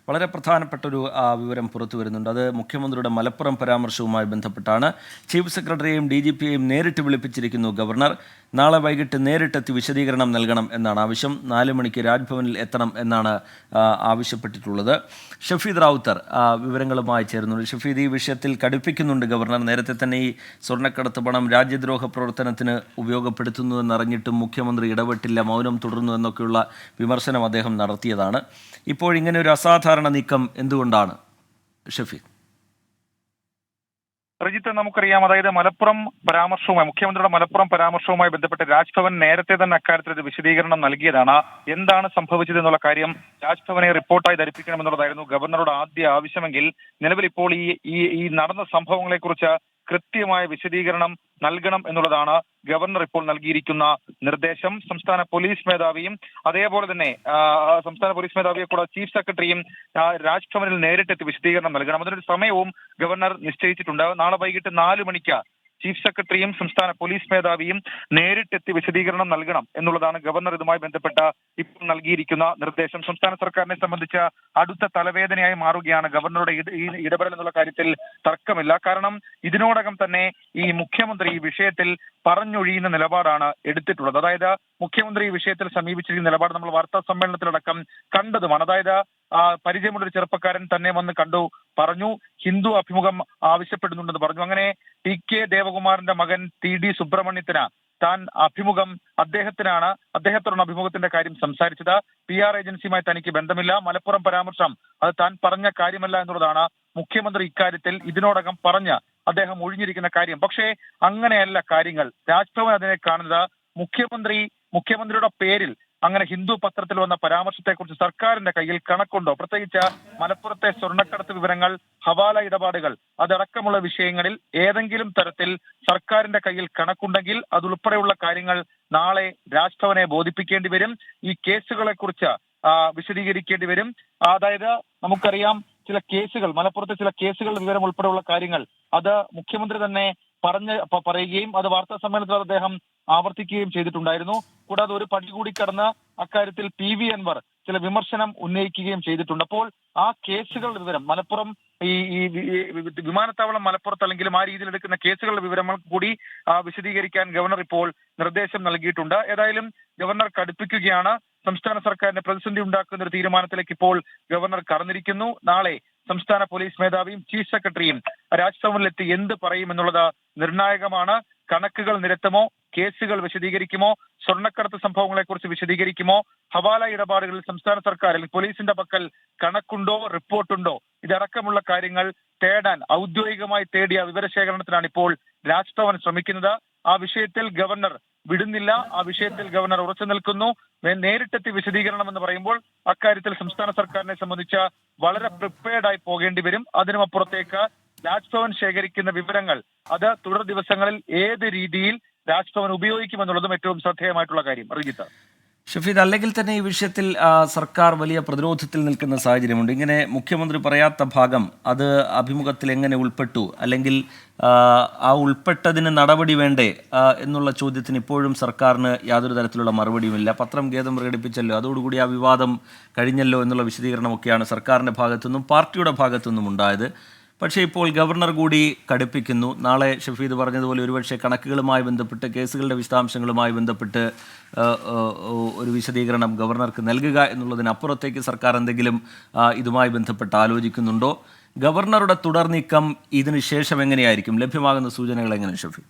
വളരെ പ്രധാനപ്പെട്ടൊരു വിവരം പുറത്തു വരുന്നുണ്ട്. അത് മുഖ്യമന്ത്രിയുടെ മലപ്പുറം പരാമർശവുമായി ബന്ധപ്പെട്ടാണ്. ചീഫ് സെക്രട്ടറിയെയും DGPയെയും നേരിട്ട് വിളിപ്പിച്ചിരിക്കുന്നു ഗവർണർ. നാളെ വൈകിട്ട് നേരിട്ടെത്തി വിശദീകരണം നൽകണം എന്നാണ് ആവശ്യം. 4 മണിക്ക് രാജ്ഭവനിൽ എത്തണം എന്നാണ് ആവശ്യപ്പെട്ടിട്ടുള്ളത്. ഷഫീദ് റാവുത്തർ വിവരങ്ങളുമായി ചേരുന്നുണ്ട്. ഷഫീദ്, ഈ വിഷയത്തിൽ കടുപ്പിക്കുന്നുണ്ട് ഗവർണർ. നേരത്തെ തന്നെ ഈ സ്വർണ്ണക്കടത്ത് പണം രാജ്യദ്രോഹ പ്രവർത്തനത്തിന് ഉപയോഗപ്പെടുത്തുന്നുവെന്നറിഞ്ഞിട്ടും മുഖ്യമന്ത്രി ഇടപെട്ടില്ല, മൗനം തുടർന്നു എന്നൊക്കെയുള്ള വിമർശനം അദ്ദേഹം നടത്തിയതാണ്. ഇപ്പോഴിങ്ങനെ ഒരു അസാധാരണ നീക്കം എന്തുകൊണ്ടാണ് ഷഫീദ്? രജിത്ത്, നമുക്കറിയാം, അതായത് മുഖ്യമന്ത്രിയുടെ മലപ്പുറം പരാമർശവുമായി ബന്ധപ്പെട്ട് രാജ്ഭവൻ നേരത്തെ തന്നെ അക്കാര്യത്തിൽ ഒരു വിശദീകരണം നൽകിയതാണ്. എന്താണ് സംഭവിച്ചത് എന്നുള്ള കാര്യം രാജ്ഭവനെ റിപ്പോർട്ടായി ധരിപ്പിക്കണമെന്നുള്ളതായിരുന്നു ഗവർണറുടെ ആദ്യ ആവശ്യമെങ്കിൽ നിലവിൽ ഇപ്പോൾ ഈ നടന്ന സംഭവങ്ങളെക്കുറിച്ച് കൃത്യമായ വിശദീകരണം നൽകണം എന്നുള്ളതാണ് ഗവർണർ ഇപ്പോൾ നൽകിയിരിക്കുന്ന നിർദ്ദേശം. സംസ്ഥാന പോലീസ് മേധാവിയും അതേപോലെ തന്നെ സംസ്ഥാന പോലീസ് മേധാവിയെ കൂടെ ചീഫ് സെക്രട്ടറിയും രാജ്ഭവനിൽ നേരിട്ടെത്തി വിശദീകരണം നൽകണം. അതിനൊരു സമയവും ഗവർണർ നിശ്ചയിച്ചിട്ടുണ്ട്. നാളെ വൈകിട്ട് 4 മണിക്ക് ചീഫ് സെക്രട്ടറിയും സംസ്ഥാന പോലീസ് മേധാവിയും നേരിട്ടെത്തി വിശദീകരണം നൽകണം എന്നുള്ളതാണ് ഗവർണർ ഇതുമായി ബന്ധപ്പെട്ട ഇപ്പോൾ നൽകിയിരിക്കുന്ന നിർദ്ദേശം. സംസ്ഥാന സർക്കാരിനെ സംബന്ധിച്ച് അടുത്ത തലവേദനയായി മാറുകയാണ് ഗവർണറുടെ ഈ ഇടപെടൽ എന്നുള്ള കാര്യത്തിൽ തർക്കമില്ല. കാരണം ഇതിനോടകം തന്നെ ഈ മുഖ്യമന്ത്രി ഈ വിഷയത്തിൽ പറഞ്ഞൊഴിയുന്ന നിലപാടാണ് എടുത്തിട്ടുള്ളത്. അതായത് മുഖ്യമന്ത്രി ഈ വിഷയത്തിൽ സമീപിച്ചിരിക്കുന്ന നിലപാട് നമ്മൾ വാർത്താ സമ്മേളനത്തിലടക്കം കണ്ടതുമാണ്. അതായത് പരിചയമുള്ള ഒരു ചെറുപ്പക്കാരൻ തന്നെ വന്ന് കണ്ടു, പറഞ്ഞു, ഹിന്ദു അഭിമുഖം ആവശ്യപ്പെടുന്നുണ്ടെന്ന് പറഞ്ഞു. അങ്ങനെ TK ദേവകുമാറിന്റെ മകൻ TD സുബ്രഹ്മണ്യത്തിന് താൻ അദ്ദേഹത്തോടാണ് അഭിമുഖത്തിന്റെ കാര്യം സംസാരിച്ചത്. PR ഏജൻസിയുമായി തനിക്ക് ബന്ധമില്ല, മലപ്പുറം പരാമർശം അത് താൻ പറഞ്ഞ കാര്യമല്ല എന്നുള്ളതാണ് മുഖ്യമന്ത്രി ഇക്കാര്യത്തിൽ ഇതിനോടകം പറഞ്ഞ് അദ്ദേഹം ഒഴിഞ്ഞിരിക്കുന്ന കാര്യം. പക്ഷേ അങ്ങനെയല്ല കാര്യങ്ങൾ. രാജ്ഭവൻ അതിനെ കാണുന്നത് മുഖ്യമന്ത്രിയുടെ പേരിൽ അങ്ങനെ ഹിന്ദു പത്രത്തിൽ വന്ന പരാമർശത്തെക്കുറിച്ച് സർക്കാരിന്റെ കയ്യിൽ കണക്കുണ്ടോ? പ്രത്യേകിച്ച് മലപ്പുറത്തെ സ്വർണ്ണക്കടത്ത് വിവരങ്ങൾ, ഹവാല ഇടപാടുകൾ അതടക്കമുള്ള വിഷയങ്ങളിൽ ഏതെങ്കിലും തരത്തിൽ സർക്കാരിന്റെ കയ്യിൽ കണക്കുണ്ടെങ്കിൽ അതുൾപ്പെടെയുള്ള കാര്യങ്ങൾ നാളെ രാജ്ഭവനെ ബോധിപ്പിക്കേണ്ടി വരും. ഈ കേസുകളെ കുറിച്ച് വിശദീകരിക്കേണ്ടി വരും. അതായത് നമുക്കറിയാം, ചില കേസുകൾ, മലപ്പുറത്തെ ചില കേസുകൾ വിവരം ഉൾപ്പെടെയുള്ള കാര്യങ്ങൾ അത് മുഖ്യമന്ത്രി തന്നെ പറയുകയും അത് വാർത്താ സമ്മേളനത്തിൽ അദ്ദേഹം ആവർത്തിക്കുകയും ചെയ്തിട്ടുണ്ടായിരുന്നു. കൂടാതെ ഒരു പടി കൂടി കടന്ന് അക്കാര്യത്തിൽ PV അൻവർ ചില വിമർശനം ഉന്നയിക്കുകയും ചെയ്തിട്ടുണ്ട്. അപ്പോൾ ആ കേസുകളുടെ വിവരം മലപ്പുറം ഈ വിമാനത്താവളം മലപ്പുറത്തല്ലെങ്കിലും ആ രീതിയിൽ എടുക്കുന്ന കേസുകളുടെ വിവരങ്ങൾ കൂടി വിശദീകരിക്കാൻ ഗവർണർ ഇപ്പോൾ നിർദ്ദേശം നൽകിയിട്ടുണ്ട്. ഏതായാലും ഗവർണർ കടുപ്പിക്കുകയാണ്. സംസ്ഥാന സർക്കാരിന്റെ പ്രതിസന്ധി ഉണ്ടാക്കുന്ന ഒരു തീരുമാനത്തിലേക്ക് ഇപ്പോൾ ഗവർണർ കടന്നിരിക്കുന്നു. നാളെ സംസ്ഥാന പോലീസ് മേധാവിയും ചീഫ് സെക്രട്ടറിയും രാജ്ഭവനിലെത്തി എന്ത് പറയുമെന്നുള്ളത് നിർണായകമാണ്. കണക്കുകൾ നിരത്തുമോ, കേസുകൾ വിശദീകരിക്കുമോ, സ്വർണ്ണക്കടത്ത് സംഭവങ്ങളെക്കുറിച്ച് വിശദീകരിക്കുമോ, ഹവാല ഇടപാടുകളിൽ സംസ്ഥാന സർക്കാർ അല്ലെങ്കിൽ പോലീസിന്റെ പക്കൽ കണക്കുണ്ടോ, റിപ്പോർട്ടുണ്ടോ, ഇതടക്കമുള്ള കാര്യങ്ങൾ തേടാൻ ഔദ്യോഗികമായി തേടിയ വിവരശേഖരണത്തിനാണ് ഇപ്പോൾ രാജ്ഭവൻ ശ്രമിക്കുന്നത്. ആ വിഷയത്തിൽ ഗവർണർ വിടുന്നില്ല. ആ വിഷയത്തിൽ ഗവർണർ ഉറച്ചു നിൽക്കുന്നു. നേരിട്ടെത്തി വിശദീകരണം എന്ന് പറയുമ്പോൾ അക്കാര്യത്തിൽ സംസ്ഥാന സർക്കാരിനെ സംബന്ധിച്ച് വളരെ പ്രിപ്പയർഡായി പോകേണ്ടി വരും. അതിനുമപ്പുറത്തേക്ക് രാജ്ഭവൻ ശേഖരിക്കുന്ന വിവരങ്ങൾ അത് തുടർ ദിവസങ്ങളിൽ ഏത് രീതിയിൽ രാജ്ഭവൻ ഉപയോഗിക്കുമെന്നുള്ളതും ഏറ്റവും ശ്രദ്ധേയമായിട്ടുള്ള കാര്യം. റിജിത്ത്, ഷഫീദ്, അല്ലെങ്കിൽ തന്നെ ഈ വിഷയത്തിൽ സർക്കാർ വലിയ പ്രതിരോധത്തിൽ നിൽക്കുന്ന സാഹചര്യമുണ്ട്. ഇങ്ങനെ മുഖ്യമന്ത്രി പറയാത്ത ഭാഗം അത് അഭിമുഖത്തിൽ എങ്ങനെ ഉൾപ്പെട്ടു, അല്ലെങ്കിൽ ആ ഉൾപ്പെട്ടതിന് നടപടി വേണ്ടേ എന്നുള്ള ചോദ്യത്തിന് ഇപ്പോഴും സർക്കാരിന് യാതൊരു തരത്തിലുള്ള മറുപടിയുമില്ല. പത്രം ഖേദം പ്രകടിപ്പിച്ചല്ലോ, അതോടുകൂടി ആ വിവാദം കഴിഞ്ഞല്ലോ എന്നുള്ള വിശദീകരണമൊക്കെയാണ് സർക്കാരിൻ്റെ ഭാഗത്തുനിന്നും പാർട്ടിയുടെ ഭാഗത്തുനിന്നും ഉണ്ടായത്. പക്ഷേ ഇപ്പോൾ ഗവർണർ കൂടി കടുപ്പിക്കുന്നു. നാളെ ഷഫീദ് പറഞ്ഞതുപോലെ ഒരുപക്ഷെ കണക്കുകളുമായി ബന്ധപ്പെട്ട്, കേസുകളുടെ വിശദാംശങ്ങളുമായി ബന്ധപ്പെട്ട് ഒരു വിശദീകരണം ഗവർണർക്ക് നൽകുക എന്നുള്ളതിനപ്പുറത്തേക്ക് സർക്കാർ എന്തെങ്കിലും ഇതുമായി ബന്ധപ്പെട്ട് ആലോചിക്കുന്നുണ്ടോ? ഗവർണറുടെ തുടർ നീക്കം ഇതിന് ശേഷം എങ്ങനെയായിരിക്കും? ലഭ്യമാകുന്ന സൂചനകൾ എങ്ങനെ ഷഫീദ്?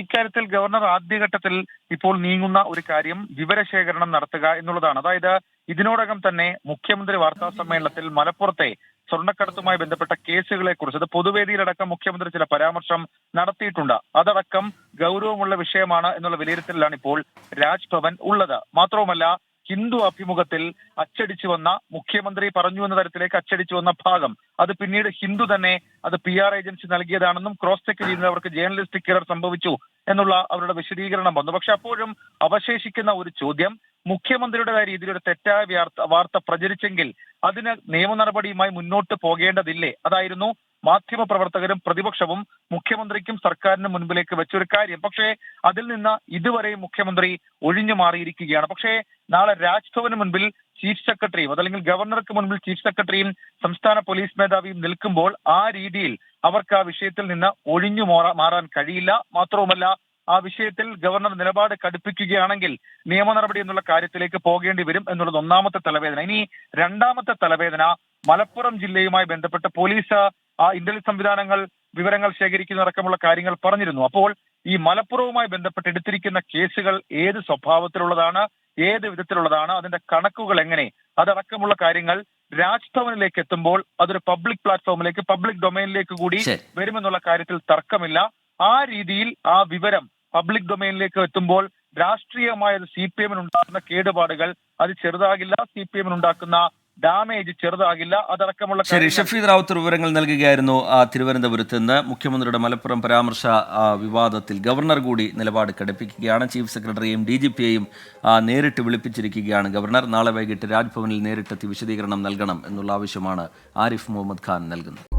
ഇക്കാര്യത്തിൽ ഗവർണർ ആദ്യഘട്ടത്തിൽ ഇപ്പോൾ നീങ്ങുന്ന ഒരു കാര്യം വിവരശേഖരണം നടത്തുക എന്നുള്ളതാണ്. അതായത് ഇതിനോടകം തന്നെ മുഖ്യമന്ത്രി വാർത്താ സമ്മേളനത്തിൽ മലപ്പുറത്തെ സ്വർണ്ണക്കടത്തുമായി ബന്ധപ്പെട്ട കേസുകളെ കുറിച്ച് അത് പൊതുവേദിയിലടക്കം മുഖ്യമന്ത്രി ചില പരാമർശം നടത്തിയിട്ടുണ്ട്. അതടക്കം ഗൗരവമുള്ള വിഷയമാണ് എന്നുള്ള വിലയിരുത്തലിലാണ് ഇപ്പോൾ രാജ്ഭവൻ ഉള്ളത്. മാത്രവുമല്ല, ഹിന്ദു അഭിമുഖത്തിൽ അച്ചടിച്ചു വന്ന, മുഖ്യമന്ത്രി പറഞ്ഞു എന്ന തരത്തിലേക്ക് അച്ചടിച്ചു വന്ന ഭാഗം അത് പിന്നീട് ഹിന്ദു തന്നെ അത് PR ഏജൻസി നൽകിയതാണെന്നും ക്രോസ് ചെക്ക് ചെയ്യുന്നത് അവർക്ക് ജേർണലിസ്റ്റിക് എറർ സംഭവിച്ചു എന്നുള്ള അവരുടെ വിശദീകരണം വന്നു. പക്ഷെ അപ്പോഴും അവശേഷിക്കുന്ന ഒരു ചോദ്യം, മുഖ്യമന്ത്രിയുടേതായ രീതിയിൽ ഒരു തെറ്റായ വാർത്ത പ്രചരിച്ചെങ്കിൽ അതിന് നിയമ നടപടിയുമായി മുന്നോട്ട് പോകേണ്ടതില്ലേ? അതായിരുന്നു മാധ്യമപ്രവർത്തകരും പ്രതിപക്ഷവും മുഖ്യമന്ത്രിക്കും സർക്കാരിനും മുൻപിലേക്ക് വെച്ചൊരു കാര്യം. പക്ഷേ അതിൽ നിന്ന് ഇതുവരെയും മുഖ്യമന്ത്രി ഒഴിഞ്ഞു മാറിയിരിക്കുകയാണ്. പക്ഷേ നാളെ രാജ്ഭവന് മുൻപിൽ ചീഫ് സെക്രട്ടറിയും അതല്ലെങ്കിൽ ഗവർണർക്ക് മുൻപിൽ ചീഫ് സെക്രട്ടറിയും സംസ്ഥാന പോലീസ് മേധാവിയും നിൽക്കുമ്പോൾ ആ രീതിയിൽ അവർക്ക് ആ വിഷയത്തിൽ നിന്ന് ഒഴിഞ്ഞു മാറാൻ കഴിയില്ല. മാത്രവുമല്ല, ആ വിഷയത്തിൽ ഗവർണർ നിലപാട് കടുപ്പിക്കുകയാണെങ്കിൽ നിയമ നടപടി എന്നുള്ള കാര്യത്തിലേക്ക് പോകേണ്ടി വരും എന്നുള്ളത് ഒന്നാമത്തെ തലവേദന. ഇനി രണ്ടാമത്തെ തലവേദന മലപ്പുറം ജില്ലയുമായി ബന്ധപ്പെട്ട് പോലീസ് ഇന്റലിജൻസ് സംവിധാനങ്ങൾ വിവരങ്ങൾ ശേഖരിക്കുന്നതടക്കമുള്ള കാര്യങ്ങൾ പറഞ്ഞിരുന്നു. അപ്പോൾ ഈ മലപ്പുറവുമായി ബന്ധപ്പെട്ട് എടുത്തിരിക്കുന്ന കേസുകൾ ഏത് സ്വഭാവത്തിലുള്ളതാണ്, ഏത് വിധത്തിലുള്ളതാണ്, അതിന്റെ കണക്കുകൾ എങ്ങനെ, അതടക്കമുള്ള കാര്യങ്ങൾ രാജ്ഭവനിലേക്ക് എത്തുമ്പോൾ അതൊരു പബ്ലിക് പ്ലാറ്റ്ഫോമിലേക്ക്, പബ്ലിക് ഡൊമൈനിലേക്ക് കൂടി വരുമെന്നുള്ള കാര്യത്തിൽ തർക്കമില്ല. ആ രീതിയിൽ ആ വിവരം പബ്ലിക് ഡൊമൈനിലേക്ക് എത്തുമ്പോൾ രാഷ്ട്രീയമായ CPM ഉണ്ടാക്കുന്ന കേടുപാടുകൾ അത് ചെറുതാകില്ല, CPM ഉണ്ടാക്കുന്ന ഡാമേജ് ചെറുതാകില്ല. അതടക്കമുള്ള ശരി, ഷഫീദ് റാവുത്തർ വിവരങ്ങൾ നൽകുകയായിരുന്നു തിരുവനന്തപുരത്ത് നിന്ന്. മുഖ്യമന്ത്രിയുടെ മലപ്പുറം പരാമർശ വിവാദത്തിൽ ഗവർണർ കൂടി നിലപാട് കടുപ്പിക്കുകയാണ്. ചീഫ് സെക്രട്ടറിയെയും DGPയെയും നേരിട്ട് വിളിപ്പിച്ചിരിക്കുകയാണ് ഗവർണർ. നാളെ വൈകിട്ട് രാജ്ഭവനിൽ നേരിട്ടെത്തി വിശദീകരണം നൽകണം എന്നുള്ള ആവശ്യമാണ് ആരിഫ് മുഹമ്മദ് ഖാൻ നൽകുന്നത്.